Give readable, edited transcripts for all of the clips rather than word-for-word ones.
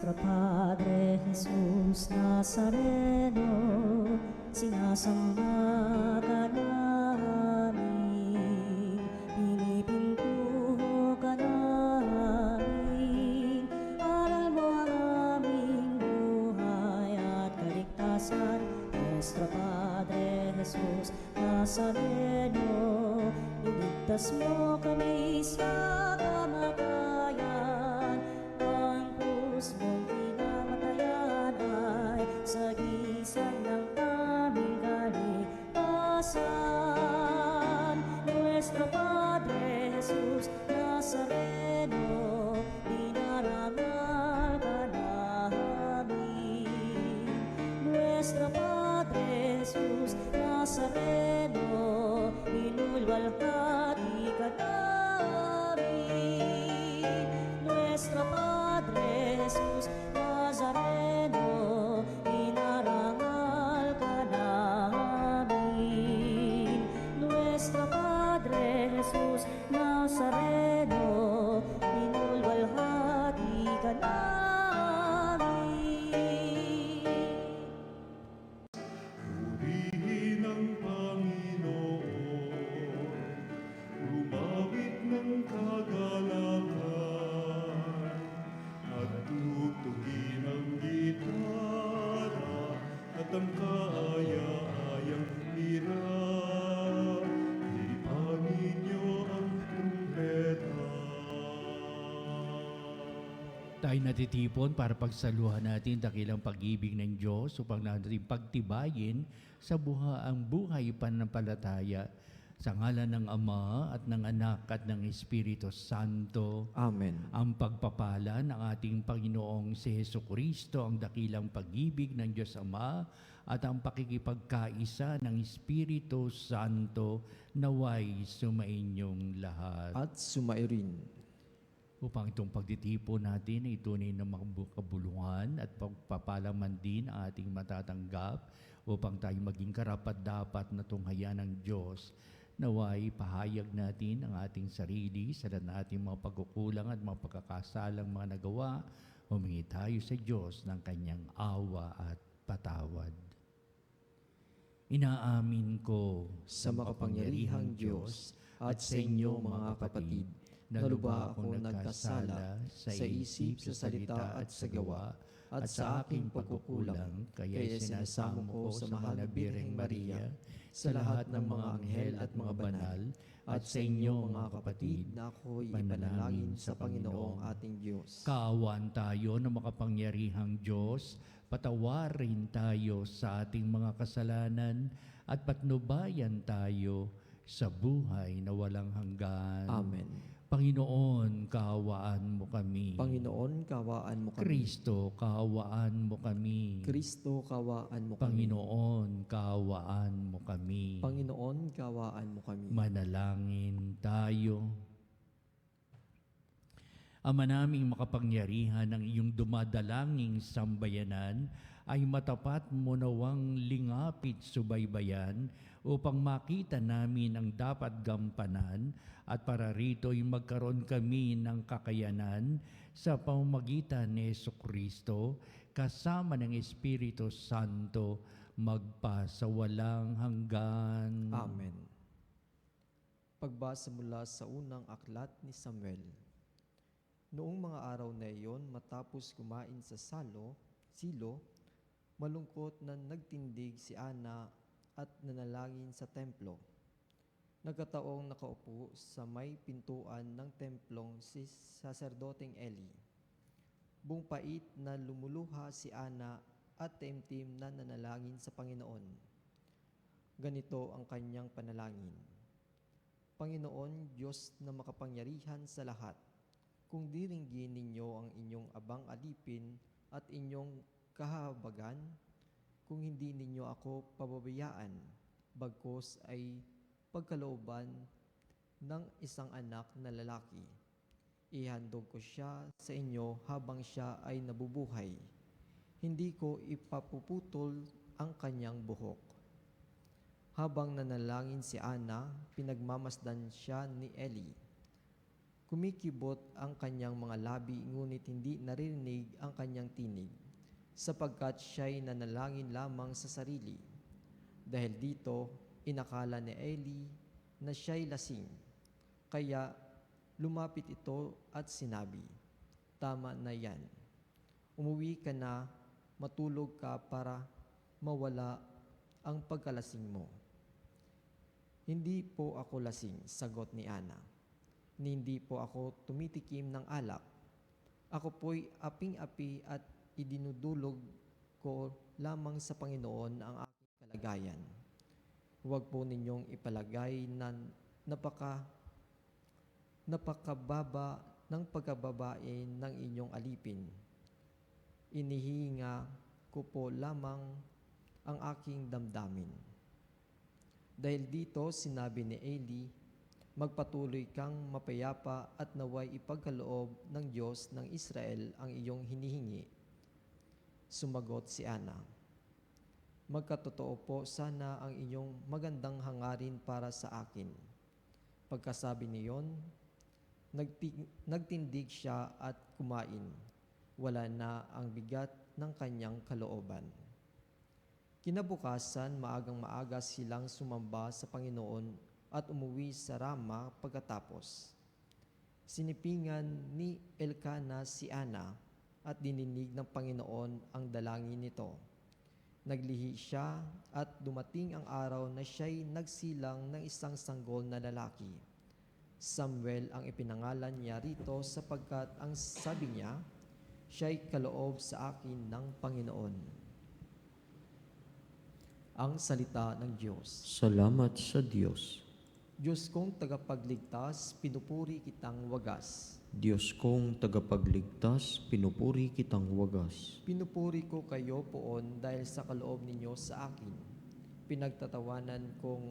Nuestro Padre Jesús Nazareno, sinasamba ka namin, pinipintuho ka namin, aral mo ang aming buhay at kaligtasan. Nuestro Padre Jesús Nazareno, iligtas mo kami sa kamatayan. Ang krus mong pinamatayan ay sagisag ng aming kaligtasan. Nuestro Padre Jesus Nazareno, dinarangal ka namin. Nuestro Padre Jesus Nazareno, inulwalhati ka namin. Nuestro Padre Jesus Nazareno, inarangal ka namin. Nuestro Padre Jesus Nazareno, inulwalhati ka namin. Purihin ang Panginoon, lumawit ng kagalakan, at tutugin ang gitara at ang kaaya-ayang lira. Lipan ninyo ang trumpeta. Tayo natitipon para pagsaluhan natin dakilang pag-ibig ng Diyos upang natin pagtibayin sa ang buhay pananampalataya sa ngalan ng Ama at ng Anak at ng Espiritu Santo. Amen. Ang pagpapala ng ating Panginoong si Jesucristo, ang dakilang pag-ibig ng Diyos Ama at ang pakikipagkaisa ng Espiritu Santo naway sumainyong lahat. At sumairin. Upang itong pagtitipon natin ay tunay na makabulungan at pagpapalaman din ang ating matatanggap upang tayo maging karapat-dapat na tunghayan ng Diyos. Naway pahayag natin ang ating sarili sa lahat ng ating mga pagkukulang at mga pagkakasalang mga nagawa. Humingi tayo sa Diyos ng Kanyang awa at patawad. Inaamin ko Sa makapangyarihang Diyos at sa inyo mga kapatid, na lubha akong nagkasala sa isip, sa salita at sa gawa, at sa aking pagkukulang, kaya sinasamo ko sa mahal na Birheng Maria, sa lahat ng mga anghel at mga banal, at sa inyo mga kapatid, na ako'y ipanalangin sa Panginoong ating Diyos. Kaawaan tayo ng makapangyarihang Diyos, patawarin tayo sa ating mga kasalanan at patnubayan tayo sa buhay na walang hanggan. Amen. Panginoon, kaawaan mo kami. Panginoon, kawaan mo kami. Kristo, kaawaan mo kami. Kristo, kawaan mo kami. Panginoon, kaawaan mo kami. Panginoon, kawaan mo kami. Manalangin tayo. Ama naming makapangyarihan, ang iyong dumadalanging sambayanan ay matapat mo nawang lingapit subaybayan upang makita namin ang dapat gampanan at para rito'y magkaroon kami ng kakayanan sa pamamagitan ni Jesucristo kasama ng Espiritu Santo magpasawalang hanggan. Amen. Pagbasa mula sa unang aklat ni Samuel. Noong mga araw na iyon, matapos kumain sa silo, malungkot na nagtindig si Ana at nanalangin sa templo. Nagkataong nakaupo sa may pintuan ng templong si Saserdoteng Eli. Buong pait na lumuluha si Ana at taimtim na nanalangin sa Panginoon. Ganito ang kanyang panalangin. Panginoon, Diyos na makapangyarihan sa lahat, kung diringgin ninyo ang inyong abang alipin at inyong kahabagan, kung hindi ninyo ako pababayaan, bagkus ay pagkalooban ng isang anak na lalaki. Ihandog ko siya sa inyo habang siya ay nabubuhay. Hindi ko ipapuputol ang kanyang buhok. Habang nanalangin si Ana, pinagmamasdan siya ni Eli. Kumikibot ang kanyang mga labi, ngunit hindi naririnig ang kanyang tinig, sapagkat siya'y nanalangin lamang sa sarili. Dahil dito, inakala ni Eli na siya'y lasing. Kaya lumapit ito at sinabi, "Tama na yan. Umuwi ka na, matulog ka para mawala ang pagkalasing mo." "Hindi po ako lasing," sagot ni Ana. "Hindi po ako tumitikim ng alak. Ako po'y aping-api at idinudulog ko lamang sa Panginoon ang aking kalagayan. Huwag po ninyong ipalagay na napakababa ng pagkababae ng inyong alipin. Inihinga ko po lamang ang aking damdamin." Dahil dito, sinabi ni Eli, "Magpatuloy kang mapayapa at naway ipagkaloob ng Diyos ng Israel ang iyong hinihingi." Sumagot si Ana, "Magkatotoo po sana ang inyong magandang hangarin para sa akin." Pagkasabi niyon, nagtindig siya at kumain. Wala na ang bigat ng kanyang kalooban. Kinabukasan, maagang-maaga silang sumamba sa Panginoon at umuwi sa Rama pagkatapos. Sinipingan ni Elkana si Ana at dininig ng Panginoon ang dalangin nito. Naglihi siya at dumating ang araw na siya'y nagsilang ng isang sanggol na lalaki. Samuel ang ipinangalan niya rito sapagkat ang sabi niya, "Siya'y kaloob sa akin ng Panginoon." Ang salita ng Diyos. Salamat sa Diyos. Diyos kong tagapagligtas, pinupuri kitang wagas. Diyos kong tagapagligtas, pinupuri kitang wagas. Pinupuri ko kayo poon dahil sa kaloob ninyo sa akin. Pinagtatawanan ko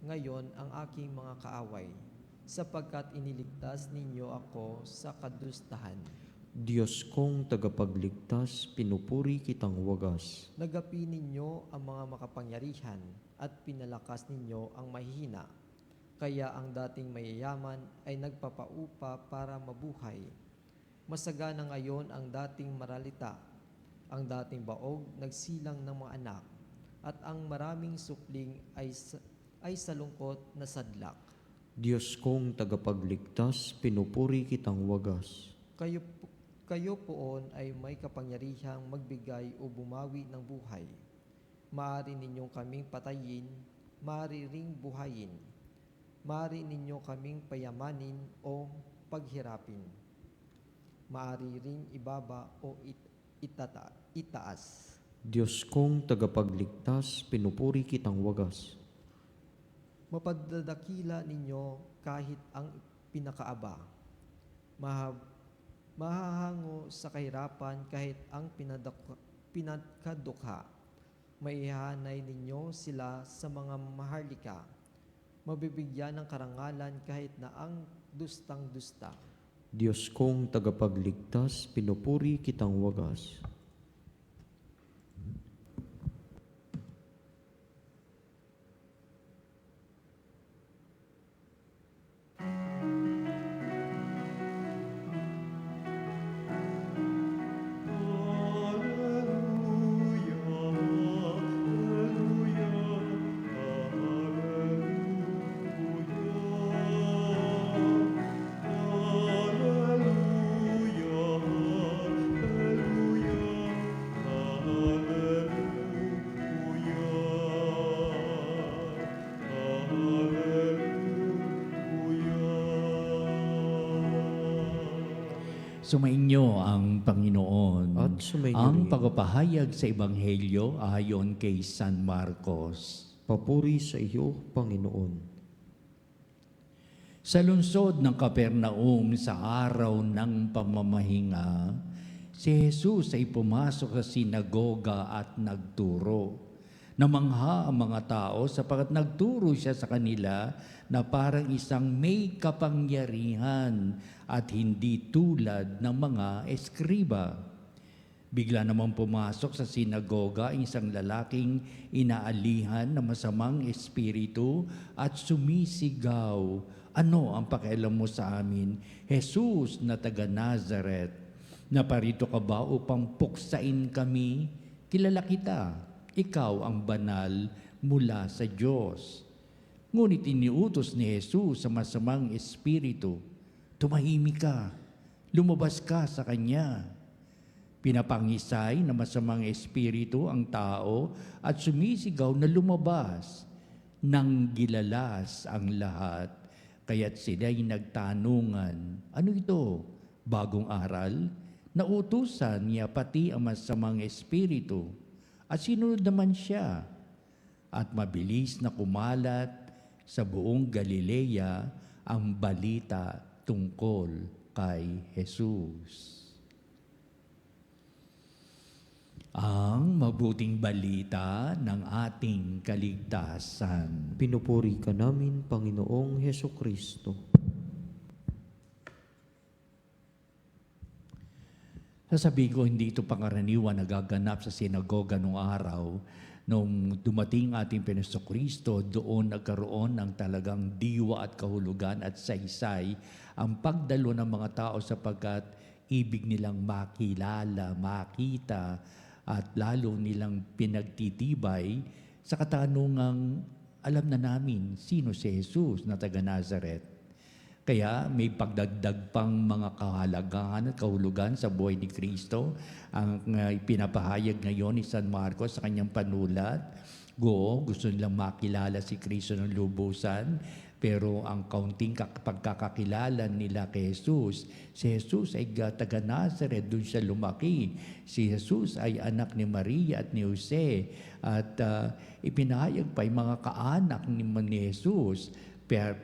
ngayon ang aking mga kaaway, sapagkat iniligtas ninyo ako sa kadustahan. Diyos kong tagapagligtas, pinupuri kitang wagas. Nagapi ninyo ang mga makapangyarihan at pinalakas ninyo ang mahihina. Kaya ang dating mayayaman ay nagpapaupa para mabuhay. Masagana ngayon ang dating maralita. Ang dating baog nagsilang ng mga anak. At ang maraming supling ay salungkot na sadlak. Diyos kong tagapagligtas, pinupuri kitang wagas. Kayo poon ay may kapangyarihang magbigay o bumawi ng buhay. Maaari ninyong kaming patayin, maaari ring buhayin. Maaari ninyo kaming payamanin o paghirapin. Maaari ring ibaba o itaas. Diyos kong tagapagligtas, pinupuri kitang wagas. Mapadadakila ninyo kahit ang pinakaaba. Mahahango sa kahirapan kahit ang pinagkadukha. Maihanay ninyo sila sa mga maharlika. Mabibigyan ng karangalan kahit na ang dustang-dusta. Diyos kong tagapagligtas, pinupuri kitang wagas. Sumainyo ang Panginoon. At sumainyo Ang rin. pagpapahayag sa Ebanghelyo ayon kay San Marcos. Papuri sa iyo, Panginoon. Sa lungsod ng Capernaum sa araw ng pamamahinga, si Jesus ay pumasok sa sinagoga at nagturo. Namangha ang mga tao sapagkat nagturo siya sa kanila na parang isang may kapangyarihan at hindi tulad ng mga eskriba. Bigla namang pumasok sa sinagoga ang isang lalaking inaalihan ng masamang espiritu at sumisigaw, Ano ang pakialam mo sa amin, Jesus na taga Nazareth? Naparito ka ba upang puksain kami? Kilala kita, ikaw ang banal mula sa Diyos. Ngunit iniutos ni Jesus sa masamang espiritu, tumahimik ka, lumabas ka sa kanya. Pinapangisay na masamang espiritu ang tao at sumisigaw na lumabas. Nang gilalas ang lahat, kaya't sila'y nagtanungan, ano ito? Bagong aral? Nautusan niya pati ang masamang espiritu at sinunod naman siya. At mabilis na kumalat sa buong Galilea ang balita tungkol kay Jesus. Ang mabuting balita ng ating kaligtasan. Pinupuri ka namin, Panginoong Heso Kristo. Sasabihin ko, hindi ito pangkaraniwan nagaganap sa sinagoga noong araw. Nung dumating ating Panginoong Kristo, doon nagkaroon ng talagang diwa at kahulugan at saysay ang pagdalo ng mga tao sapagkat ibig nilang makilala, makita, at lalo nilang pinagtitibay sa katanungang alam na namin sino si Jesus na taga Nazareth. Kaya may pagdagdag pang mga kahalagahan at kahulugan sa buhay ni Kristo. Ang pinapahayag ngayon ni San Marcos sa kanyang panulat, gusto nilang makilala si Kristo ng lubusan, pero ang kaunting pagkakakilala nila kay Jesus, si Jesus ay taga Nazareth, doon siya lumaki. Si Jesus ay anak ni Maria at ni Jose. At ipinahayag pa yung mga kaanak ni Jesus.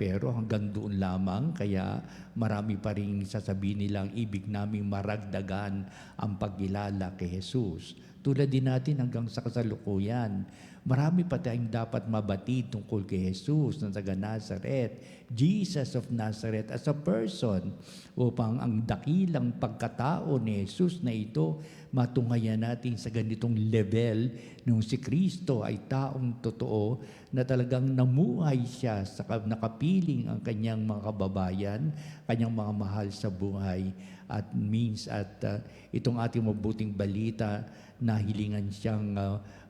Pero hanggang doon lamang, kaya marami pa rin sasabihin nilang ibig naming maragdagan ang pagkilala kay Jesus. Tulad din natin hanggang sa kasalukuyan, marami pa tayong dapat mabatid tungkol kay Jesus na taga Nazareth, Jesus of Nazareth as a person, upang ang dakilang pagkatao ni Jesus na ito matunghayan natin sa ganitong level nung si Kristo ay taong totoo na talagang namuhay siya sa nakapiling ang kanyang mga kababayan, kanyang mga mahal sa buhay at itong ating mabuting balita na hilingan siyang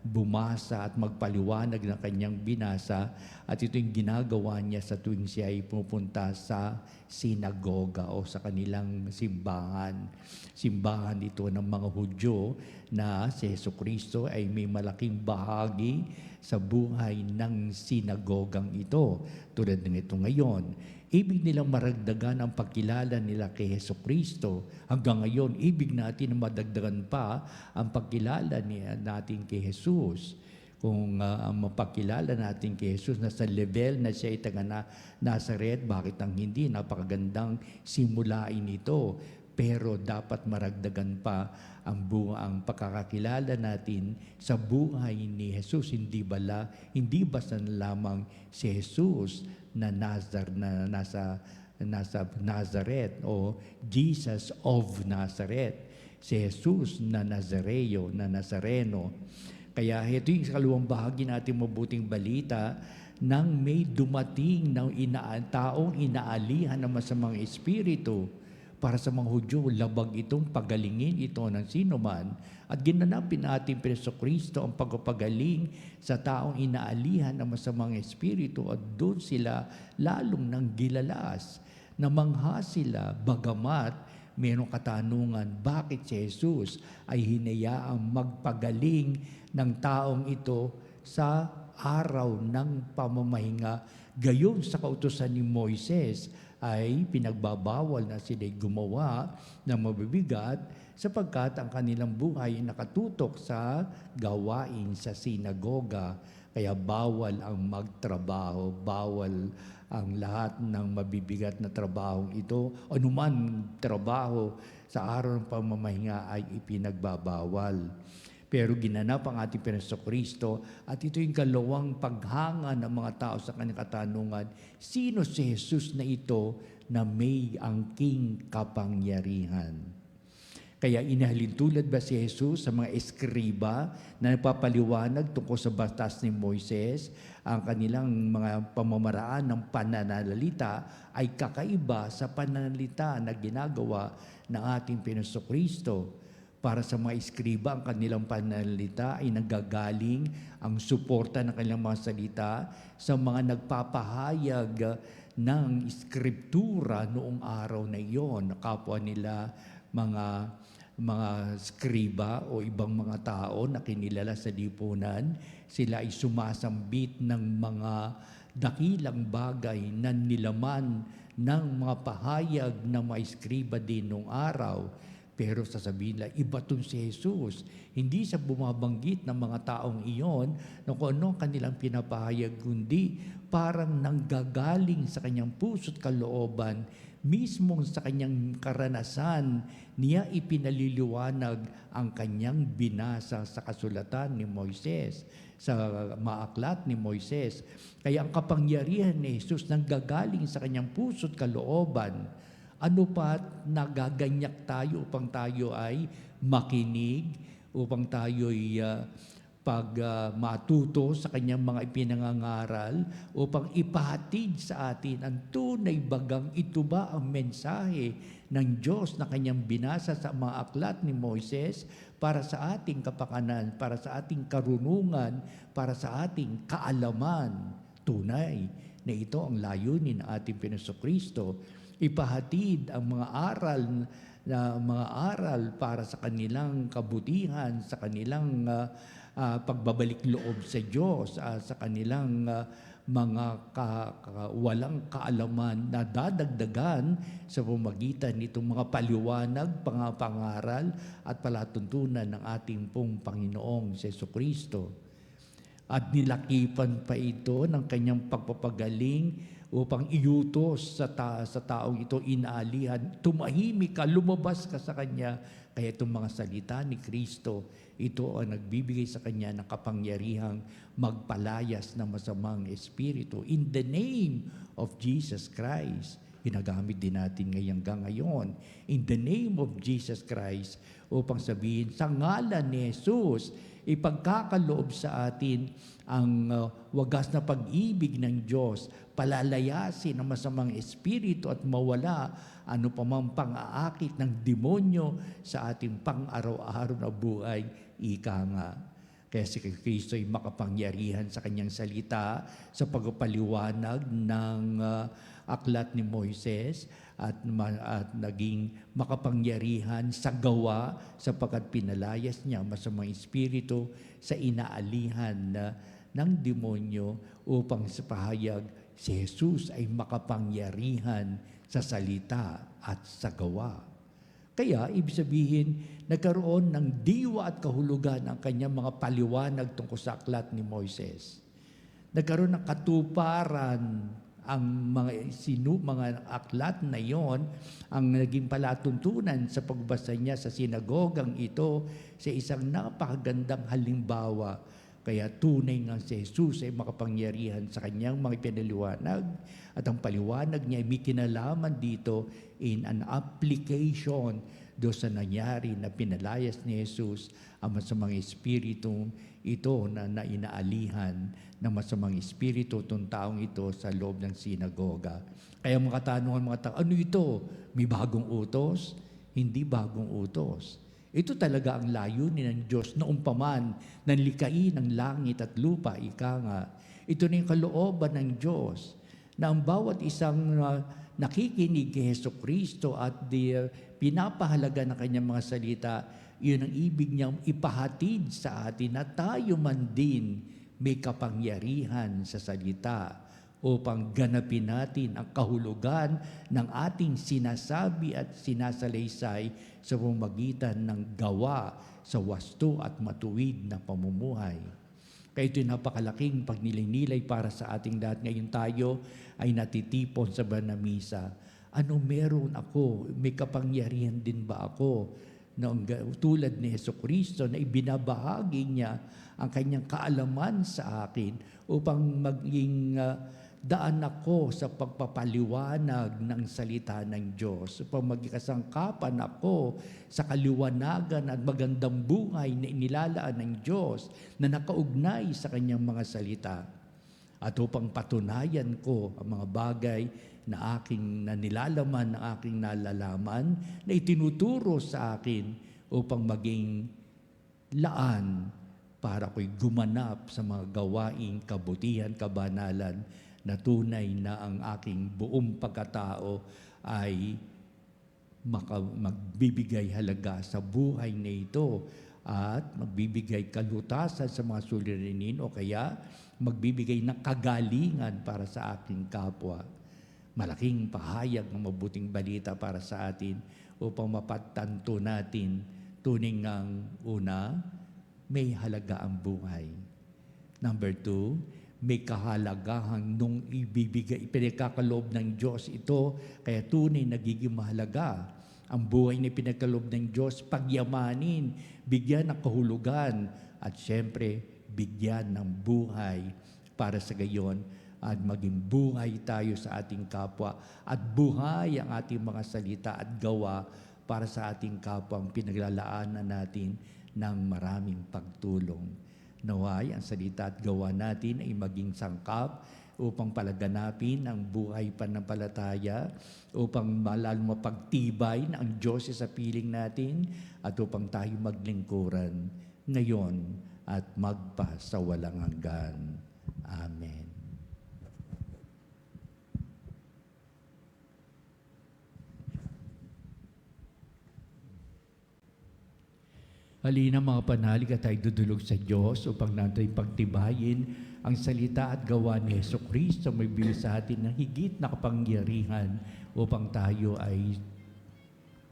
bumasa at magpaliwanag ng kanyang binasa at ito yung ginagawa niya sa tuwing siya ay pupunta sa sinagoga o sa kanilang simbahan. Simbahan ito ng mga Hudyo na si Jesucristo ay may malaking bahagi sa buhay ng sinagogang ito. Tulad ng ito ngayon, ibig nilang maragdagan ang pagkilala nila kay Jesucristo. Hanggang ngayon, ibig natin na madagdagan pa ang pagkilala natin kay Jesus. Kung mapakilala natin kay Jesus na sa level na siya ay taga Nazareth, bakit ang hindi? Napakagandang simulain ito. Pero dapat maragdagan pa ang pagkakakilala natin sa buhay ni Jesus. Hindi basta lamang si Jesus na nasa Nazareth o Jesus of Nazareth. Si Jesus na Nazareno. Kaya ito yung kalawang bahagi natin mabuting balita nang may dumating ng taong inaalihan ng masamang espiritu. Para sa mga Hudyo, labag itong pagalingin ito ng sinuman at ginanapin natin Panginoong Kristo ang pagpapagaling sa taong inaalihan ng masamang espiritu at doon sila lalong nang gilalas. Namangha sila bagamat mayroong katanungan bakit si Jesus ay hinayaang magpagaling ng taong ito sa araw ng pamamahinga. Gayon sa kautusan ni Moises ay pinagbabawal na sila'y gumawa ng mabibigat sapagkat ang kanilang buhay ay nakatutok sa gawain sa sinagoga. Kaya bawal ang magtrabaho, bawal ang lahat ng mabibigat na trabahong ito. Anuman trabaho sa araw ng pamamahinga ay ipinagbabawal. Pero ginanap ang ating Panginoong Kristo at ito yung kalawang paghanga ng mga tao sa kanyang katanungan, sino si Jesus na ito na may angking kapangyarihan? Kaya inahalintulad ba si Jesus sa mga eskriba na nagpapaliwanag tungkol sa batas ni Moises? Ang kanilang mga pamamaraan ng pananalita ay kakaiba sa pananalita na ginagawa ng ating Panginoong Kristo. Para sa mga eskriba, ang kanilang pananalita ay nanggagaling ang suporta ng kanilang mga salita sa mga nagpapahayag ng skriptura noong araw na iyon. Kapwa nila mga skriba o ibang mga tao na kinilala sa lipunan, sila ay sumasambit ng mga dakilang bagay na nilaman ng mga pahayag ng mga skriba din noong araw. Pero sasabihin nila, iba itong si Jesus. Hindi siya bumabanggit ng mga taong iyon na kung ano kanilang pinapahayag, kundi parang nanggagaling sa kanyang puso't kalooban, mismo sa kanyang karanasan, niya ipinaliliwanag ang kanyang binasa sa kasulatan ni Moises, sa maaklat ni Moises. Kaya ang kapangyarihan ni Jesus nanggagaling sa kanyang puso't kalooban. Ano pa't nagaganyak tayo upang tayo ay makinig, upang tayo ay matuto sa kanyang mga ipinangangaral, upang ipahatid sa atin ang tunay bagang ito ba ang mensahe ng Diyos na kanyang binasa sa mga aklat ni Moises para sa ating kapakanan, para sa ating karunungan, para sa ating kaalaman. Tunay na ito ang layunin ng ating Panginoong Kristo. Ipahatid ang mga aral para sa kanilang kabutihan, sa kanilang pagbabalik loob sa Diyos, sa kanilang mga walang kaalaman na dadagdagan sa pamamagitan nitong mga paliwanag, pangaral at palatuntunan ng ating pong Panginoong Jesucristo. At nilakipan pa ito ng kanyang pagpapagaling upang iutos sa taong ito, inaalihan, tumahimik ka, lumabas ka sa kanya. Kaya itong mga salita ni Kristo, ito ang nagbibigay sa kanya ng kapangyarihang magpalayas ng masamang espiritu. In the name of Jesus Christ, ginagamit din natin hanggang ngayon. In the name of Jesus Christ, upang sabihin, sa ngalan ni Jesus, ipagkakaloob sa atin ang wagas na pag-ibig ng Diyos, palalayasin ang masamang espiritu at mawala ano pa mang pang-aakit ng demonyo sa ating pang-araw-araw na buhay, ika nga. Kaya si Kristo ay makapangyarihan sa kanyang salita sa pagpapaliwanag ng aklat ni Moises at naging makapangyarihan sa gawa sapagkat pinalayas niya masamang espiritu sa inaalihan ng demonyo upang sa pahayag si Jesus ay makapangyarihan sa salita at sa gawa. Kaya, ibig sabihin, nagkaroon ng diwa at kahulugan ang kanyang mga paliwanag tungkol sa aklat ni Moises. Nagkaroon ng katuparan ang mga aklat na iyon, ang naging palatuntunan sa pagbasa niya sa sinagogang ito sa isang napakagandang halimbawa. Kaya tunay nga si Jesus ay makapangyarihan sa kanyang mga pinaliwanag at ang paliwanag niya ay may kinalaman dito in an application do sa nangyari na pinalayas ni Jesus ang masamang espiritu ito na inaalihan ng masamang espiritu itong taong ito sa loob ng sinagoga. Kaya mga katanungan mga tao, ano ito? May bagong utos? Hindi bagong utos. Ito talaga ang layunin ng Diyos noong paman ng likain ng langit at lupa, ika nga. Ito na yung kalooban ng Diyos na ang bawat isang nakikinig kay Jesucristo at pinapahalaga ng kanyang mga salita, yun ang ibig niyang ipahatid sa atin na tayo man din may kapangyarihan sa salita upang ganapin natin ang kahulugan ng ating sinasabi at sinasalaysay sa pamamagitan ng gawa sa wasto at matuwid na pamumuhay. Kaya ito'y napakalaking pagnilinilay para sa ating lahat. Ngayon tayo ay natitipon sa banal na misa. Ano meron ako? May kapangyarihan din ba ako? Tulad ni Jesucristo na ibinabahagi niya ang kanyang kaalaman sa akin upang maging daan ako sa pagpapaliwanag ng salita ng Diyos, upang magkasangkapan ako sa kaliwanagan at magandang buhay na inilalaan ng Diyos na nakaugnay sa kanyang mga salita. At upang patunayan ko ang mga bagay na nilalaman, na aking nalalaman, na itinuturo sa akin upang maging laan para ko'y gumanap sa mga gawaing kabutihan, kabanalan, na tunay na ang aking buong pagkatao ay magbibigay halaga sa buhay na ito at magbibigay kalutasan sa mga suliranin o kaya magbibigay ng kagalingan para sa aking kapwa. Malaking pahayag ng mabuting balita para sa atin upang mapagtanto natin tuning ang una, may halaga ang buhay. Number 2, may kahalagahan nung pinagkakaloob ng Diyos ito, kaya tunay nagiging mahalaga. Ang buhay na pinagkaloob ng Diyos, pagyamanin, bigyan ng kahulugan, at syempre, bigyan ng buhay para sa gayon at maging buhay tayo sa ating kapwa at buhay ang ating mga salita at gawa para sa ating kapwa ang pinaglalaanan natin ng maraming pagtulong. Naway, ang salita at gawa natin ay maging sangkap upang palaganapin ang buhay pananampalataya, upang malalo mapagtibay na ang Diyos sa piling natin at upang tayo maglingkuran ngayon at magpasawalang hanggan. Amen. Halina mga panalig at tayo dudulog sa Diyos upang natin pagtibayin ang salita at gawa ni Jesucristo may bigay sa atin ng higit na kapangyarihan upang tayo ay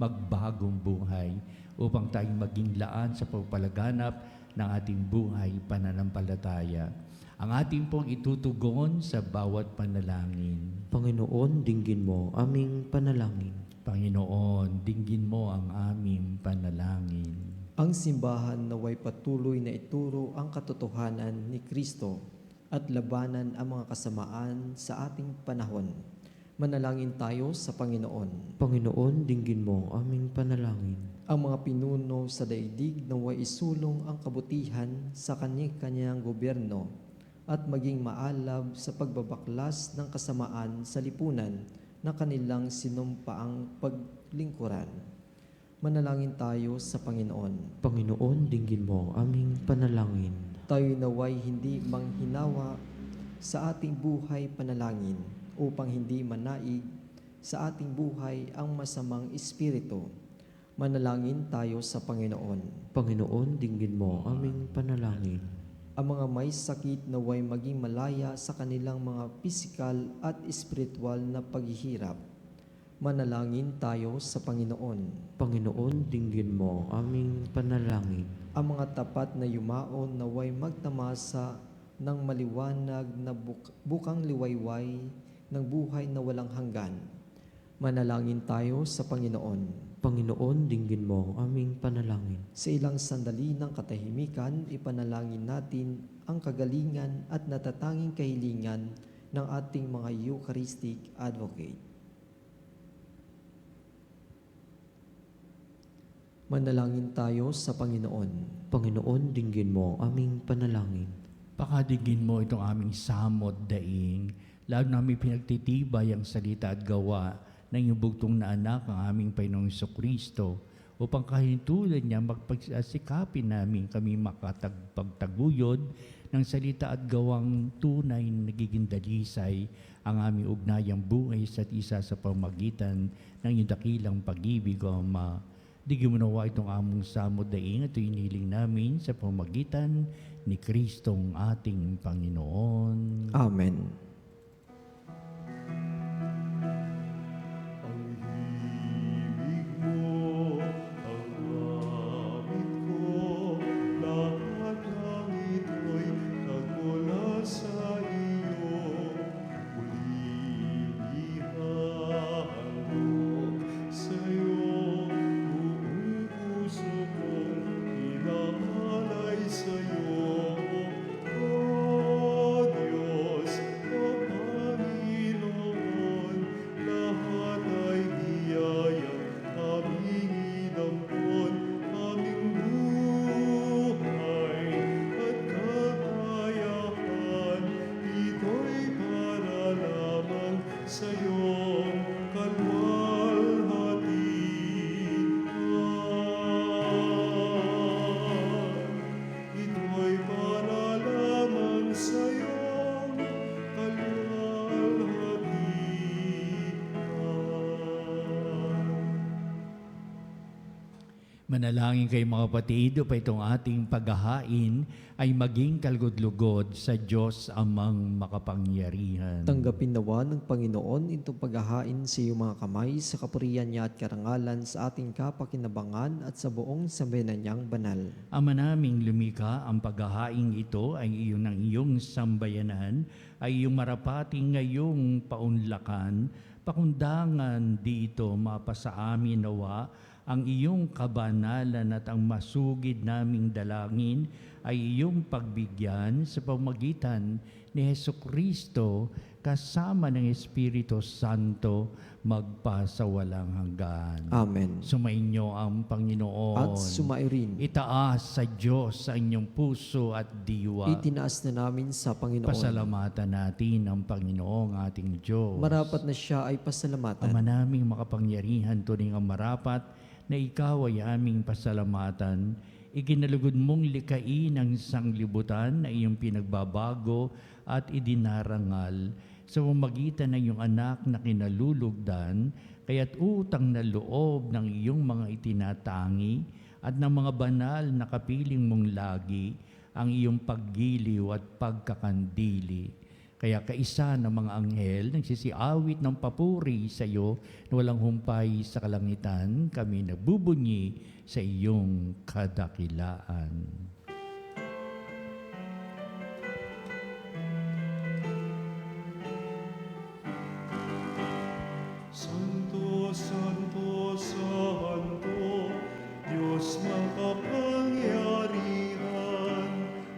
magbagong buhay, upang tayo maging laan sa pagpalaganap ng ating buhay pananampalataya. Ang ating pong itutugon sa bawat panalangin. Panginoon, dinggin mo aming panalangin. Panginoon, dinggin mo ang aming panalangin. Ang simbahan naway patuloy na ituro ang katotohanan ni Kristo at labanan ang mga kasamaan sa ating panahon. Manalangin tayo sa Panginoon. Panginoon, dinggin mo aming panalangin. Ang mga pinuno sa daigdig naway isulong ang kabutihan sa kanya-kanyang gobyerno at maging maalab sa pagbabaklas ng kasamaan sa lipunan na kanilang sinumpaang paglingkuran. Manalangin tayo sa Panginoon. Panginoon, dinggin mo aming panalangin. Tayo naway hindi manghinawa sa ating buhay panalangin upang hindi manaig sa ating buhay ang masamang espiritu. Manalangin tayo sa Panginoon. Panginoon, dinggin mo aming panalangin. Ang mga may sakit naway maging malaya sa kanilang mga pisikal at espiritual na paghihirap. Manalangin tayo sa Panginoon. Panginoon, dinggin mo aming panalangin. Ang mga tapat na yumaon naway magtamasa ng maliwanag na bukang liwayway ng buhay na walang hanggan. Manalangin tayo sa Panginoon. Panginoon, dinggin mo aming panalangin. Sa ilang sandali ng katahimikan, ipanalangin natin ang kagalingan at natatanging kahilingan ng ating mga Eucharistic Advocate. Manalangin tayo sa Panginoon. Panginoon, dinggin mo aming panalangin. Pakadigin mo itong aming samot daing, lalo namin pinagtitibay ang salita at gawa ng iyong bugtong na anak, ang aming Panginoong Jesucristo, upang kahintulad niya magpagsikapin namin kami makapagtaguyod ng salita at gawang tunay na nagiging dalisay ang aming ugnayang buhay sa isa sa pamagitan ng iyong dakilang pag-ibig o Ama. Digin mo nawa itong among samod daing at iniling namin sa pamagitan ni Kristong ating Panginoon. Amen. Ang himig mo, ang awit ko, lahat ng ito'y nagmula sa iyo. Ulihahangog sa'yo, buong puso kong inaalay sa'yo. O Diyos, o Manalangin kayo mga kapatid, upang itong ating paghahain ay maging kalugod-lugod sa Diyos amang makapangyarihan. Tanggapin nawa ng Panginoon itong paghahain sa iyong mga kamay sa kapurihan niya at karangalan sa ating kapakinabangan at sa buong sambayanan niyang banal. Ama naming lumikha, ang paghahain ito ay iyon ng iyong sambayanan, ay iyong marapating ngayong paunlakan, pakundangan dito mapasa amin nawa ang iyong kabanalan at ang masugid naming dalangin ay iyong pagbigyan sa pamagitan ni Hesukristo kasama ng Espiritu Santo magpasawalang hanggan. Amen. Sumainyo ang Panginoon. At sumairin. Itaas sa Diyos sa inyong puso at diwa. Itinaas na namin sa Panginoon. Pasalamatan natin ang Panginoong ating Diyos. Marapat na siya ay pasalamatan. Ama naming makapangyarihan, tuning ang marapat na ikaw ay aming pasalamatan. Ikinalugod mong likain ang sanglibutan na iyong pinagbabago at idinarangal sa pamamagitan ng iyong anak na kinalulugdan, kaya't utang na loob ng iyong mga itinatangi at ng mga banal na kapiling mong lagi ang iyong paggiliw at pagkakandili. Kaya kaisa ng mga anghel nagsisiawit ng papuri sa iyo na walang humpay sa kalangitan, kami nagbubunyi sa iyong kadakilaan. Santo, Santo, Santo, Diyos makapangyarihan,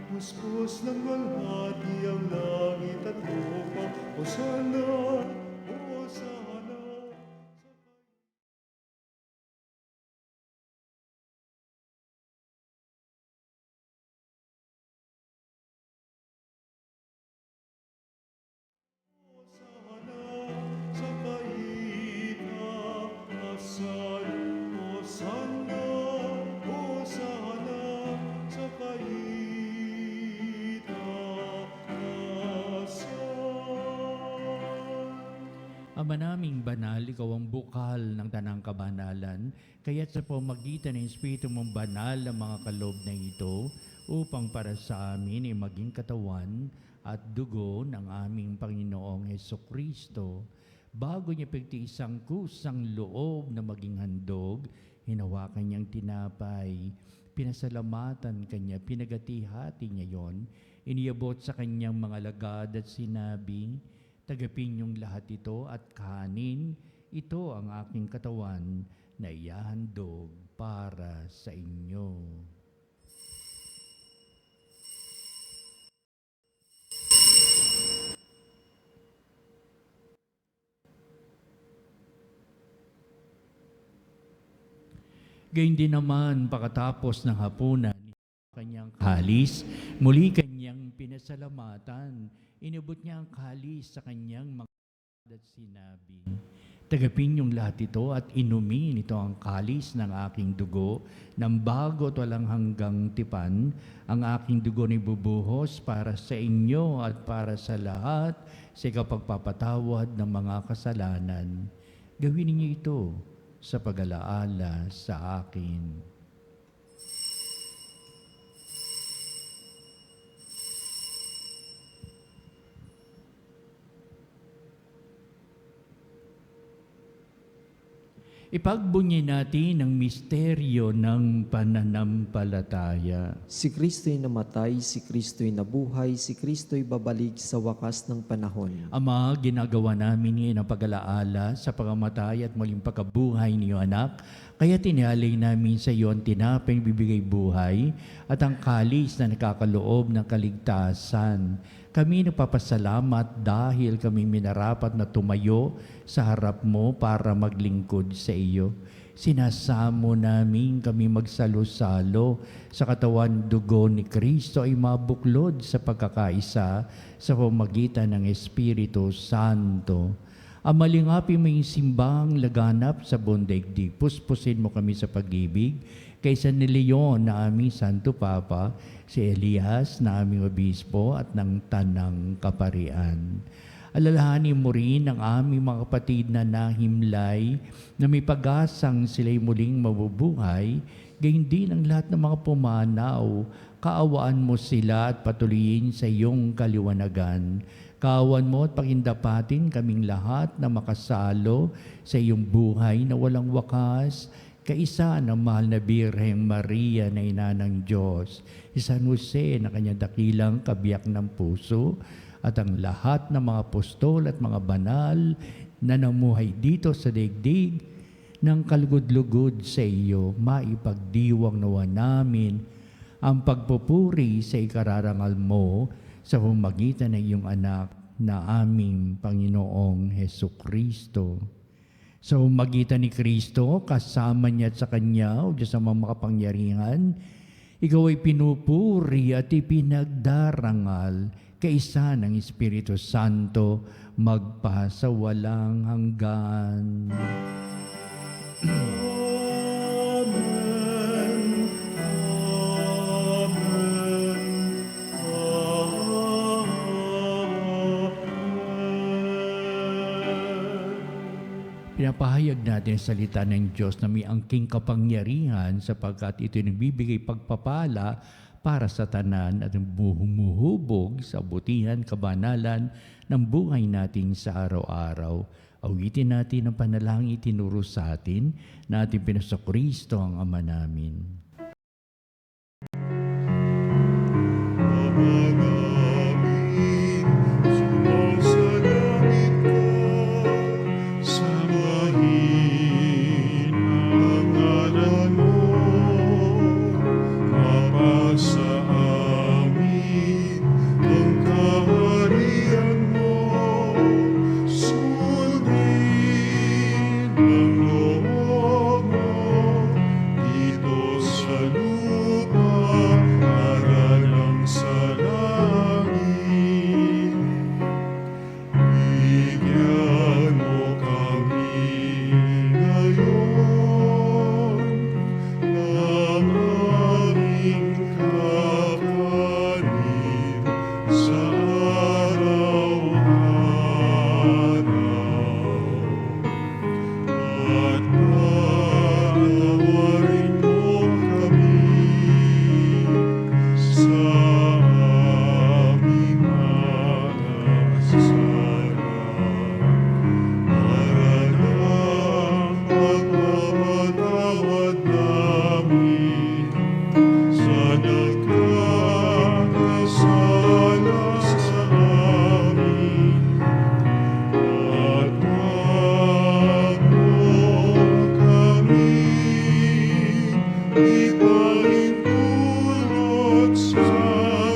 puspos ng walhati ang langit at lupa, Hosana, Hosana. Sa kaitaasan, Hosana, Hosana, sa kaitaasan. Ama naming banal, ikaw ang bukal ng tanang kabanalan, kaya't sa pamagitan ng Espiritu mong banal ang mga kaloob na ito, upang para sa amin ay maging katawan at dugo ng aming Panginoong Hesukristo. Bago niya pagtiis ang kusang loob na maging handog, hinawakan niyang tinapay, pinasalamatan kanya, pinagati-hati niya yon, iniabot sa kanyang mga alagad at sinabi, tagapin niyong lahat ito at kanin, ito ang aking katawan na ihahandog para sa inyo. Gayun din naman, pagkatapos ng hapunan, kanyang kalis, muli kanyang pinasalamatan. Inabot niya ang kalis sa kanyang mga at sinabi, tagapin niyong lahat ito at inumin ito ang kalis ng aking dugo, ng bago at walang hanggang tipan. Ang aking dugo ni bubuhos para sa inyo at para sa lahat sa ikapagpapatawad ng mga kasalanan. Gawin niyo ito sa pag-alaala sa akin. Ipagbunyi natin ang misteryo ng pananampalataya. Si Kristo'y namatay, si Kristo'y nabuhay, si Kristo'y babalik sa wakas ng panahon. Ama, ginagawa namin ngayon ang pag-alaala sa pagkamatay at muling pagkabuhay ni iyong anak, kaya tinialay namin sa iyo ang tinapay bibigay buhay at ang kalis na nakakaloob ng kaligtasan. Kami nagpapasalamat dahil kami minarapat na tumayo sa harap mo para maglingkod sa iyo. Sinasamo namin kami magsalo-salo sa katawan dugo ni Kristo ay mabuklod sa pagkakaisa sa pamagitan ng Espiritu Santo. Amalingapin mo yung simbang laganap sa buong daigdig. Puspusin mo kami sa pag-ibig kaysa ni Leon na aming Santo Papa, si Elias na aming obispo at ng tanang kaparian. Alalahanin mo rin ang aming mga kapatid na nahimlay na may pag-asang sila'y muling mabubuhay. gayon din ang lahat ng mga pumanaw. Kaawaan mo sila at patuloyin sa iyong kaliwanagan. Kaawaan mo at pakindapatin kaming lahat na makasalo sa iyong buhay na walang wakas, kaisa ng mahal na Birheng Maria na ina ng Diyos, si San Jose na kanyang dakilang kabiyak ng puso, at ang lahat ng mga apostol at mga banal na namuhay dito sa daigdig ng kalugod-lugod sa iyo, maipagdiwang nawa namin ang pagpupuri sa ikararangal mo sa pamamagitan ng iyong anak na aming Panginoong Hesukristo. Sa pamamagitan ni Kristo, kasama niya at sa Kanya, o Diyos ang mga makapangyarihan, ikaw ay pinupuri at ipinagdarangal kaisa ng Espiritu Santo magpasawalang hanggan. Pinapahayag natin ang salita ng Diyos na may angking kapangyarihan sapagkat ito nagbibigay pagpapala para sa tanan at humuhubog sa butihan, kabanalan ng buhay natin sa araw-araw. Awitin natin ang panalangin itinuro sa atin na ating Pinasakristo ang Ama namin. Ama namin, sumasalangit ka, sambahin ang ngalan mo, mapasa amin ang kaharian mo, sundin ang loob mo dito sa lupa para lang sa langit. Bigyan mo kami ngayon ng aming kakanin sa araw-araw. At patawarin mo kami sa aming mga kasalanan, para lang pagpapatawad namin sa nagkakasala sa amin. At wag mo kami ipahintulot sa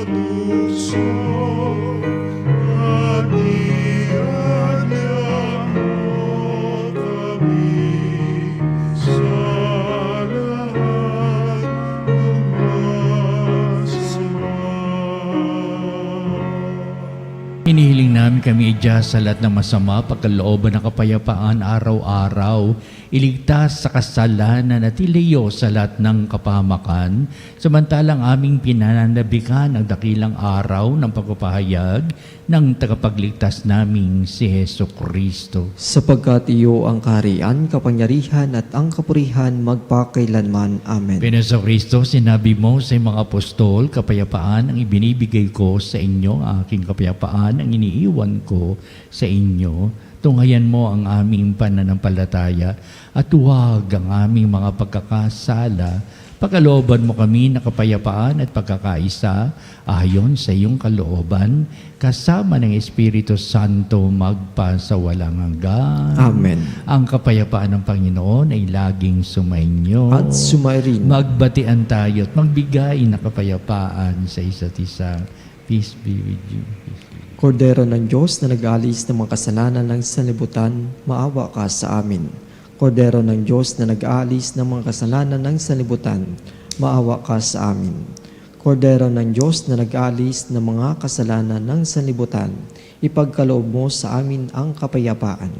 tukso, at iadya mo kami sa lahat ng masama. Inihiling namin kami idya sa lahat ng masama, pagkalooban ng kapayapaan araw-araw, iligtas sa kasalanan at iliyo sa lahat ng kapahamakan, samantalang aming pinananabikan ang dakilang araw ng pagpapahayag ng tagapagligtas naming si Hesukristo. Sapagkat iyo ang kaharian, kapangyarihan at ang kapurihan magpakailanman. Amen. Pinasakristo, sinabi mo sa mga apostol, kapayapaan ang ibinibigay ko sa inyo, ang aking kapayapaan ang iniiwan ko sa inyo. Tunghayan mo ang aming pananampalataya at huwag ang aming mga pagkakasala. Pagkalooban mo kami na kapayapaan at pagkakaisa ayon sa iyong kalooban, kasama ng Espiritu Santo magpasawalang hanggan. Amen. Ang kapayapaan ng Panginoon ay laging sumainyo. At sumairin. Magbatian tayo at magbigay ng kapayapaan sa isa't isa. Peace be with you. Peace be. Kordero ng Diyos na nag-aalis ng mga kasalanan ng sanlibutan, maawa ka sa amin. Kordero ng Diyos na nag-aalis ng mga kasalanan ng sanlibutan, maawa ka sa amin. Kordero ng Diyos na nag-aalis ng mga kasalanan ng sanlibutan, ipagkaloob mo sa amin ang kapayapaan.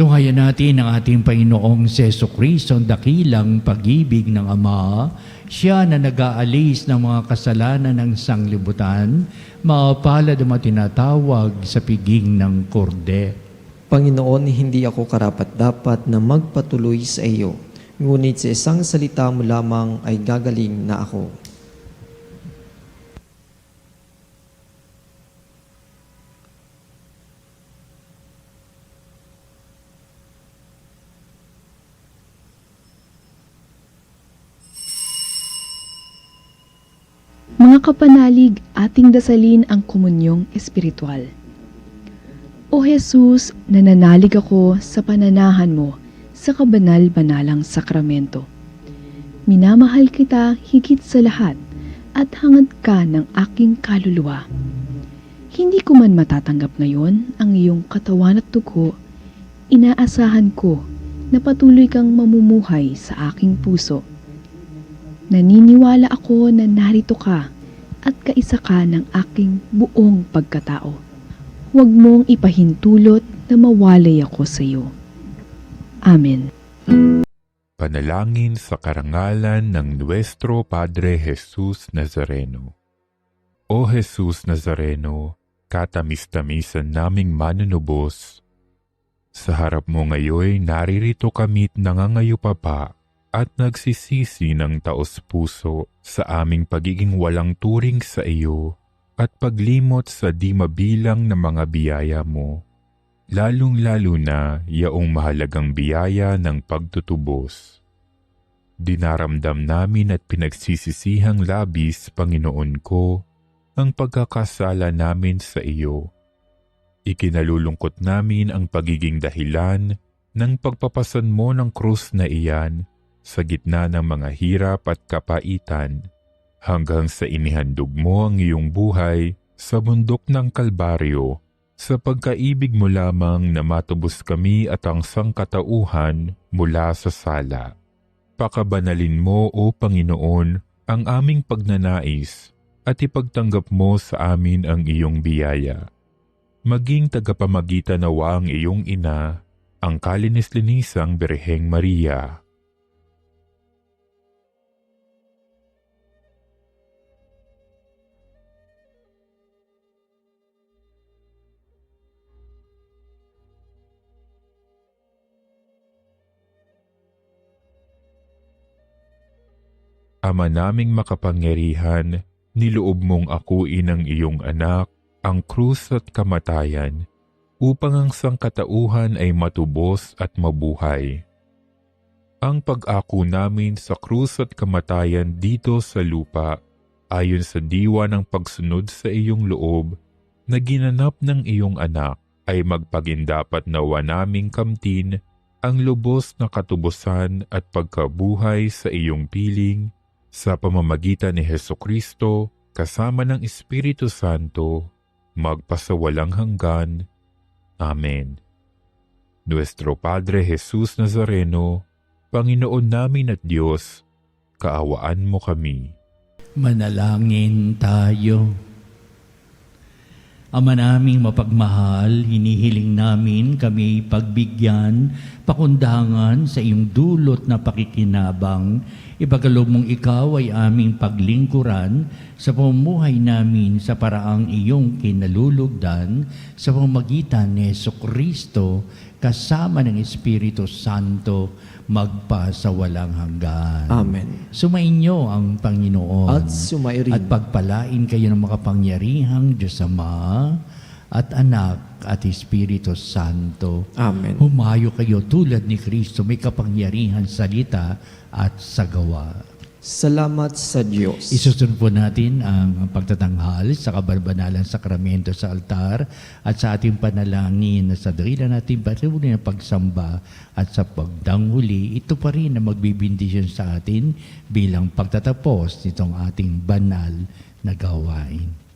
Tunghayan natin ang ating Panginoong Jesucristo, ang dakilang pag-ibig ng Ama. Siya na nag-aalis ng mga kasalanan ng sanglibutan, mapalad ang mga tinatawag sa piging ng korde. Panginoon, hindi ako karapat-dapat na magpatuloy sa iyo, ngunit sa isang salita mo lamang ay gagaling na ako. Mga kapanalig, ating dasalin ang komunyong espiritual. O Jesus, nananalig ako sa pananahan mo sa kabanal-banalang sakramento. Minamahal kita higit sa lahat at hangad ka ng aking kaluluwa. Hindi ko man matatanggap ngayon ang iyong katawan at dugo, inaasahan ko na patuloy kang mamumuhay sa aking puso. Naniniwala ako na narito ka at kaisa ka ng aking buong pagkatao. Huwag mong ipahintulot na mawalay ako sa iyo. Amen. Panalangin sa karangalan ng Nuestro Padre Jesus Nazareno. O Jesus Nazareno, katamis-tamisan naming manunubos, sa harap mo ngayoy naririto kami't nangangayupapa at nagsisisi ng taos-puso sa aming pagiging walang turing sa iyo at paglimot sa di mabilang na mga biyaya mo, lalong-lalo na yaong mahalagang biyaya ng pagtutubos. Dinaramdam namin at pinagsisisihang labis, Panginoon ko, ang pagkakasala namin sa iyo. Ikinalulungkot namin ang pagiging dahilan ng pagpapasan mo ng krus na iyan sa gitna ng mga hirap at kapaitan, hanggang sa inihandog mo ang iyong buhay sa bundok ng Kalbaryo, sa pagkaibig mo lamang na matubos kami at ang sangkatauhan mula sa sala. Pakabanalin mo, O Panginoon, ang aming pagnanais at ipagtanggap mo sa amin ang iyong biyaya. Maging tagapamagitan nawa ang iyong ina, ang kalinis-linisang Birheng Maria. Ama naming makapangyarihan, niloob mong akuin ang iyong anak, ang krus at kamatayan, upang ang sangkatauhan ay matubos at mabuhay. Ang pag-ako namin sa krus at kamatayan dito sa lupa, ayon sa diwa ng pagsunod sa iyong loob, na ginanap ng iyong anak, ay magpagindapat nawa naming kamtin ang lubos na katubusan at pagkabuhay sa iyong piling, sa pamamagitan ni Hesukristo, kasama ng Espiritu Santo, magpasawalang hanggan. Amen. Nuestro Padre Jesus Nazareno, Panginoon namin at Diyos, kaawaan mo kami. Manalangin tayo. Ama naming mapagmahal, hinihiling namin kami pagbigyan, pakundangan sa iyong dulot na pakikinabang. Ipagkaloob mong ikaw ay aming paglingkuran sa pamumuhay namin sa paraang iyong kinalulugdan sa pamamagitan ni Jesucristo kasama ng Espiritu Santo magpasawalang hanggan. Amen. Sumainyo ang Panginoon. At sumairin. At pagpalain kayo ng makapangyarihang Diyos Ama at Anak at Espiritu Santo. Amen. Humayo kayo tulad ni Kristo, may kapangyarihan salita at sa gawa. Salamat sa Diyos. Isusunod po natin ang pagtatanghal sa kabalbanalang sakramento sa altar at sa ating panalangin na sa dakila natin patuloy na pagsamba at sa pagdanghuli, ito pa rin na magbibindisyon sa atin bilang pagtatapos nitong ating banal na gawain.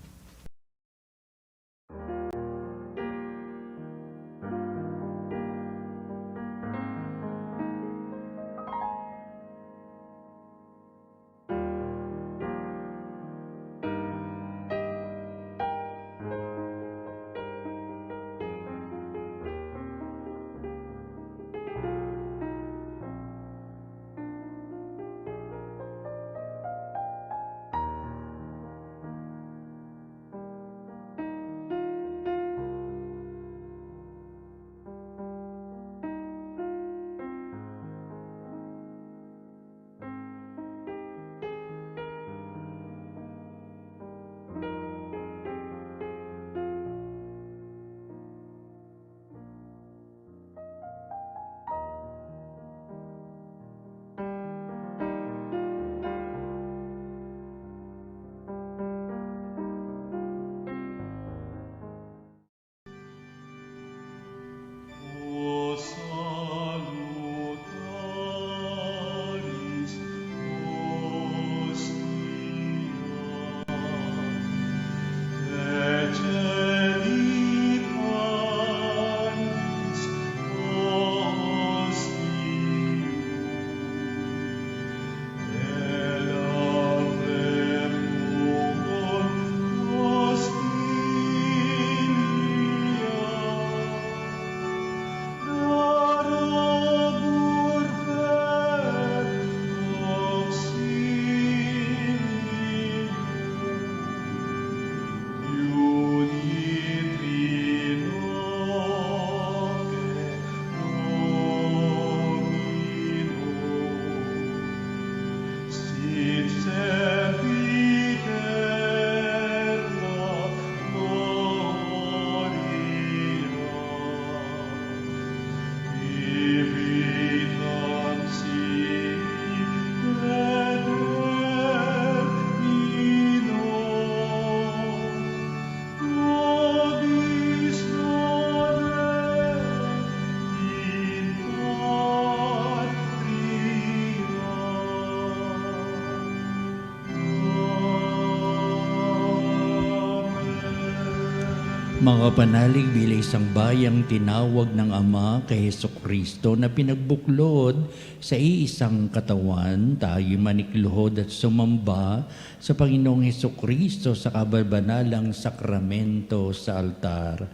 Mga panalig bilang isang bayang tinawag ng Ama kay Hesukristo na pinagbuklod sa iisang katawan, tayo manikluhod at sumamba sa Panginoong Hesukristo sa kabalbanalang sakramento sa altar.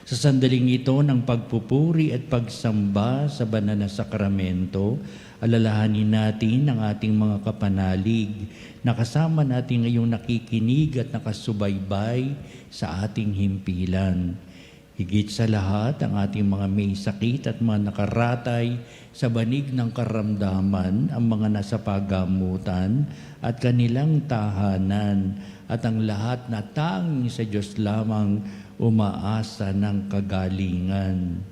Sa sandaling ito ng pagpupuri at pagsamba sa banal na sakramento, alalahanin natin ang ating mga kapanalig na kasama natin ngayong nakikinig at nakasubaybay sa ating himpilan. Higit sa lahat, ang ating mga may sakit at mga nakaratay sa banig ng karamdaman, ang mga nasa pagamutan at kanilang tahanan, at ang lahat na tanging sa Diyos lamang umaasa ng kagalingan.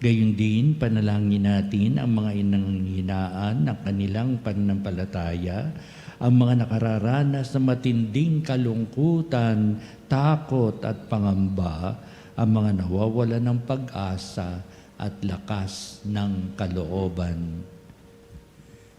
Gayon din, panalangin natin ang mga inanghinaan ng kanilang pananampalataya, ang mga nakararanas ng matinding kalungkutan, takot at pangamba, ang mga nawawala ng pag-asa at lakas ng kalooban.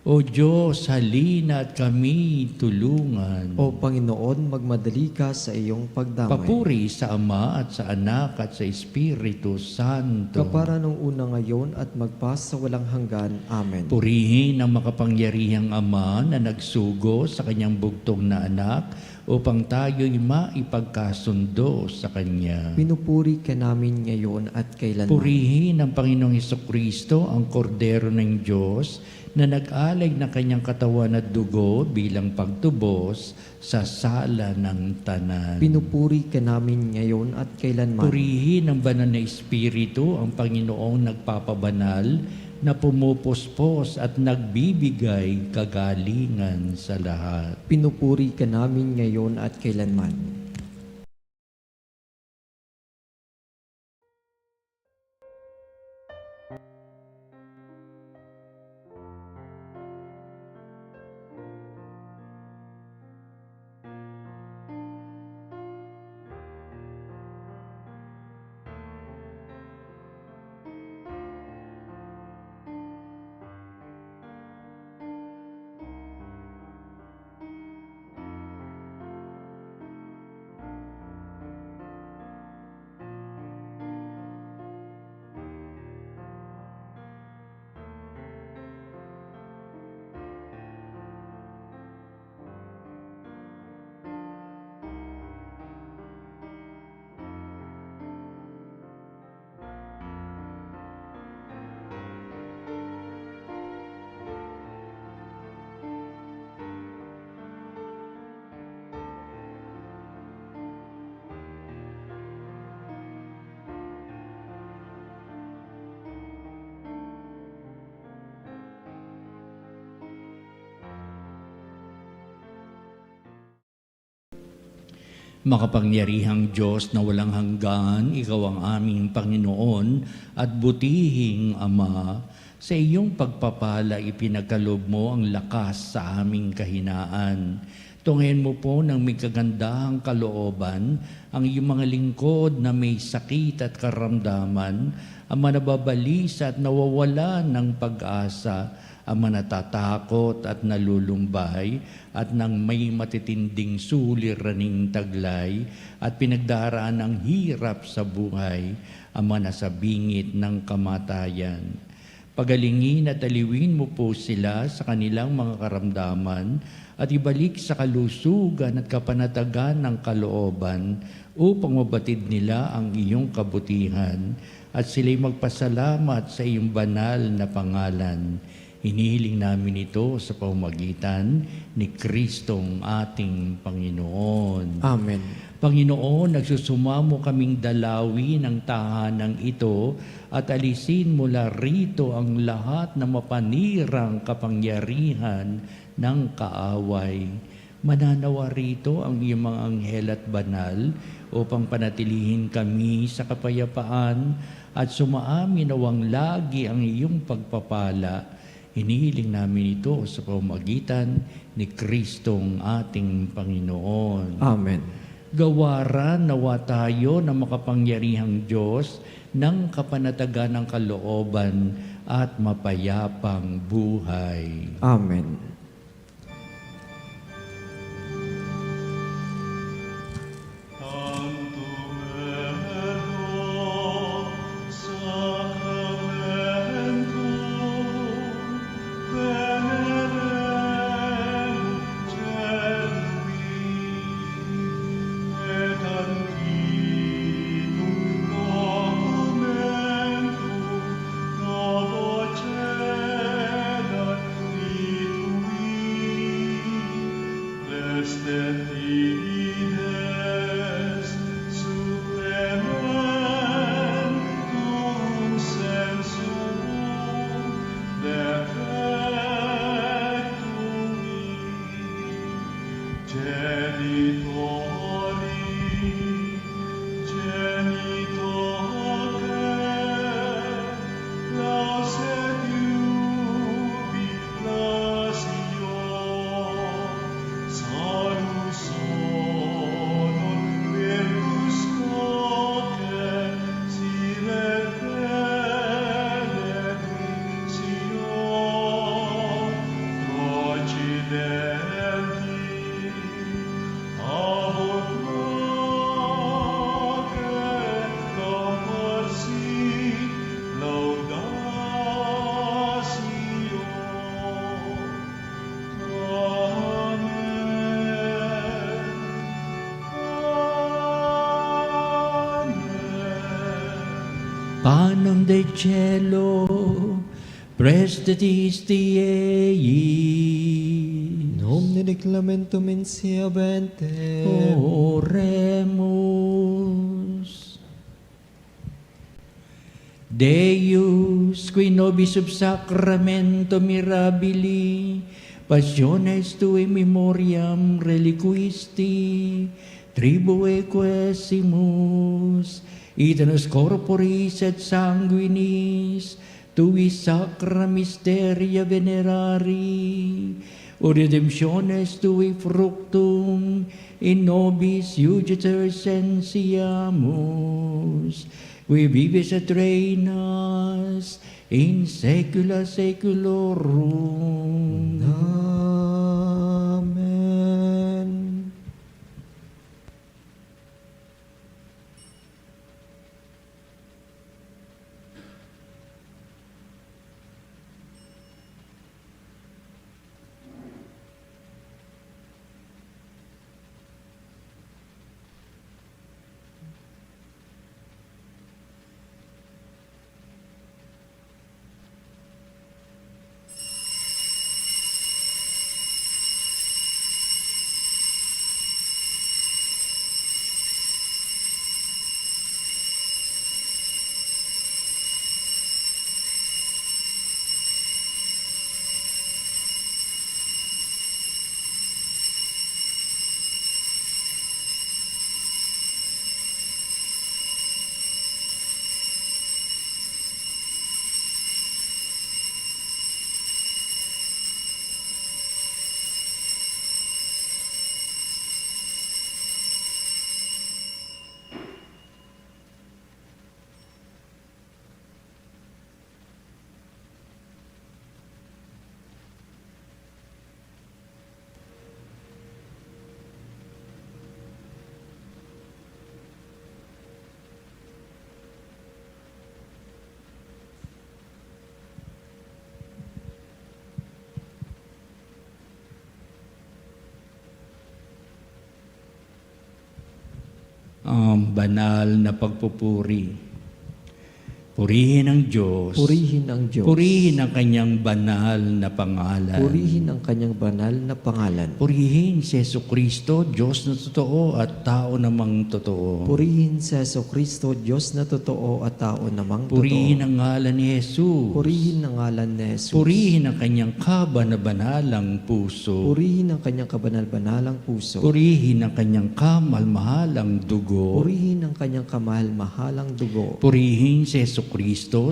O Diyos, halina at kami tulungan. O Panginoon, magmadali ka sa iyong pagdamay. Papuri sa Ama at sa Anak at sa Espiritu Santo. Kapara nung una ngayon at magpa sa walang hanggan. Amen. Purihin ang makapangyarihang Ama na nagsugo sa kanyang bugtong na anak upang tayo'y maipagkasundo sa Kanya. Pinupuri ka namin ngayon at kailanman. Purihin ang Panginoong Hesukristo, ang Kordero ng Diyos, na nag-alay ng kanyang katawan at dugo bilang pagtubos sa sala ng tanan. Pinupuri ka namin ngayon at kailanman. Purihin ang banal na Espiritu, ang Panginoong nagpapabanal, na pumupuspos at nagbibigay kagalingan sa lahat. Pinupuri ka namin ngayon at kailanman. Makapangyarihang Diyos na walang hanggan, Ikaw ang aming Panginoon at butihing Ama. Sa iyong pagpapala, ipinagkaloob mo ang lakas sa aming kahinaan. Tunghayan mo po ng may kagandahang kalooban ang iyong mga lingkod na may sakit at karamdaman, ang manababalisa at nawawala ng pag-asa, ang manatatakot at nalulumbay, at nang may matitinding suliraning taglay, at pinagdaraan ng hirap sa buhay, ang nasa bingit ng kamatayan. Pagalingin at aliwin mo po sila sa kanilang mga karamdaman, at ibalik sa kalusugan at kapanatagan ng kalooban, upang mabatid nila ang iyong kabutihan, at sila'y magpasalamat sa iyong banal na pangalan. Hinihiling namin ito sa pamamagitan ni Kristong ating Panginoon. Amen. Panginoon, nagsusumamo kaming dalawi ng tahanang ito at alisin mula rito ang lahat na mapanirang kapangyarihan ng kaaway. Mananawa rito ang iyong mga anghel at banal upang panatilihin kami sa kapayapaan at sumaamin nawang lagi ang iyong pagpapala. Hinihiling namin ito sa pamamagitan ni Kristong ating Panginoon. Amen. Gawaran nawa tayo ng makapangyarihang Diyos ng kapanatagan ng kalooban at mapayapang buhay. Amen. Tantum et Panem de cielo, prestitisti ei. Nomine Clementum in sia vente. Oremus. Deus, qui nobis sub sacramento mirabili, passiones tui memoriam reliquisti, tribue quesimus, itenos corporis et sanguinis, tui sacra mysteria venerari, o redemptiones tui fructum, in nobis iuditor sensiamus, qui vives et reinas in saecula saeculorum. Amen. Ang banal na pagpupuri. Purihin ang Diyos. Purihin ang Diyos. Purihin ang kanyang banal na pangalan. Purihin ang kanyang banal na pangalan. Purihin si Jesucristo, Diyos na totoo at tao namang totoo. Purihin si Jesucristo, Diyos na totoo at tao namang totoo. Purihin ang ngalan ni Jesus. Purihin ang ngalan ni Jesus. Purihin ang kanyang kabanabalang puso. Purihin ang kanyang kabanal-banalang puso. Purihin ang kanyang kamalmahalang dugo. Purihin ang kanyang kamahal-mahalang dugo. Purihin si Jesucristo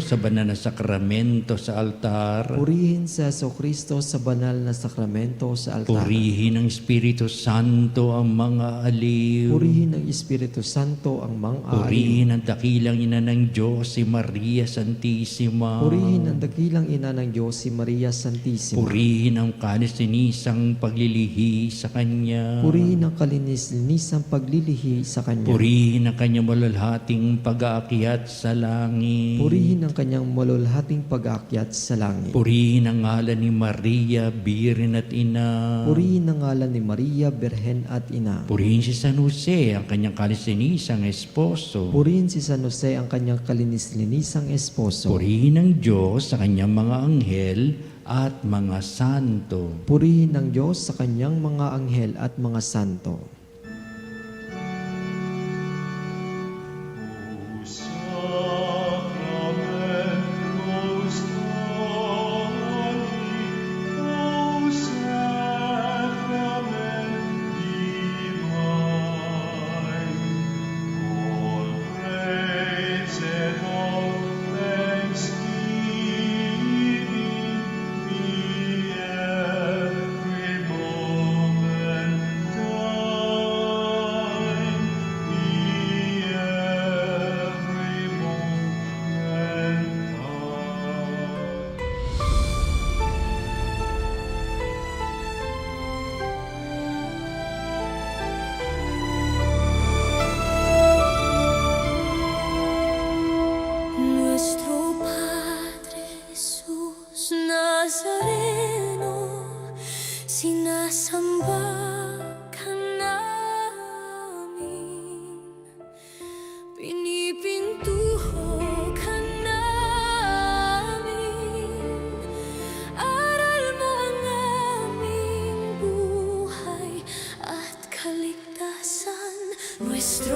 sa banal na sakramento sa altar. Purihin si Jesucristo sa banal na sakramento sa altar. Purihin ng Espiritu Santo ang mga aliw. Purihin ng Espiritu Santo ang mga aliw. Purihin ang dakilang ina ng Diyos, si Maria Santissima. Purihin ang dakilang ina ng Diyos, si Maria Santissima. Purihin ang kanis-sinisang paglilihi sa Kanya. Purihin ang kalinis-linisang paglilihi sa Kanya. Purihin ang Kanyang malalhating pag-aakyat sa langit. Purihin ang kanyang malulhating pag-aakyat sa langit. Purihin ang ngalan ni Maria, Birin at Ina. Purihin ang ngalan ni Maria, Birhen at Ina. Purihin si San Jose, ang kanyang kalis-linisang esposo. Purihin si San Jose, ang kanyang kalinis-linisang esposo. Purihin ang Diyos sa kanyang mga anghel at mga santo. Purihin ang Diyos sa kanyang mga anghel at mga santo.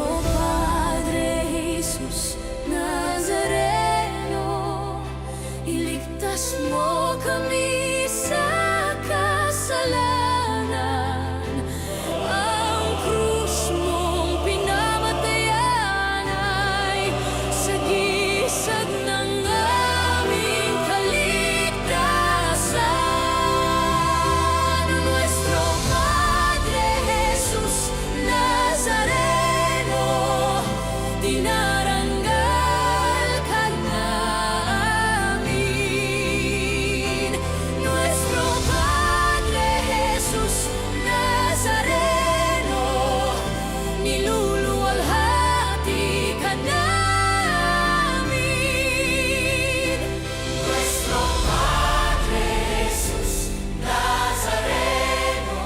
Nuestro Padre Jesus Nazareno, iligtas mo kami sa kasalanan. Ang krus mong pinamatayan ay sagisag ng aming kaligtasan. Nuestro Padre Jesus Nazareno, dinarangal ka namin. Nuestro Padre Jesus Nazareno, niluluwalhati ka namin. Nuestro Padre Jesus Nazareno,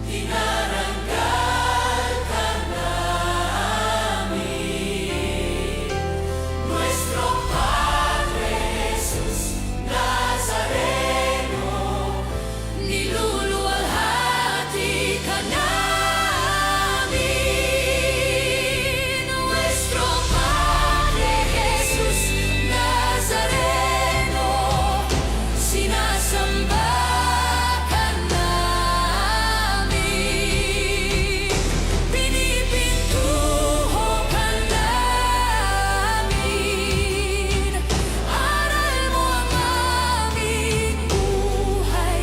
dinarangal ka namin. Nuestro Padre Jesus Nazareno, niluluwalhati ka namin. Nuestro Padre Jesus Nazareno, sinasamba ka namin. Pinipintuho ka namin. Aral mo ang aming buhay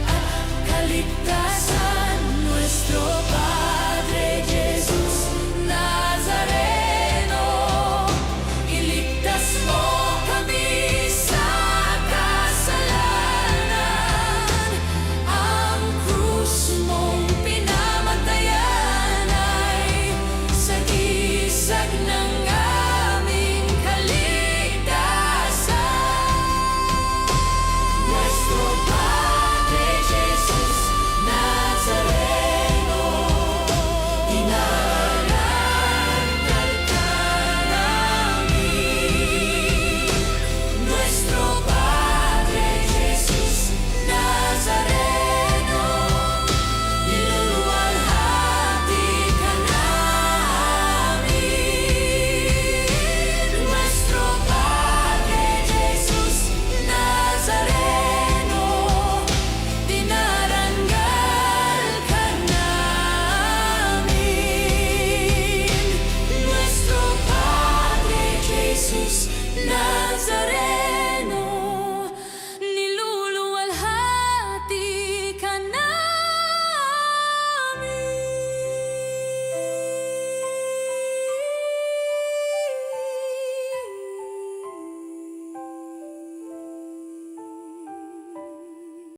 at kaligtasan. Nuestro Padre Jesus Nazareno, iligtas mo kami sa kasalanan. Ang krus mong pinamatayan ay sagisag ng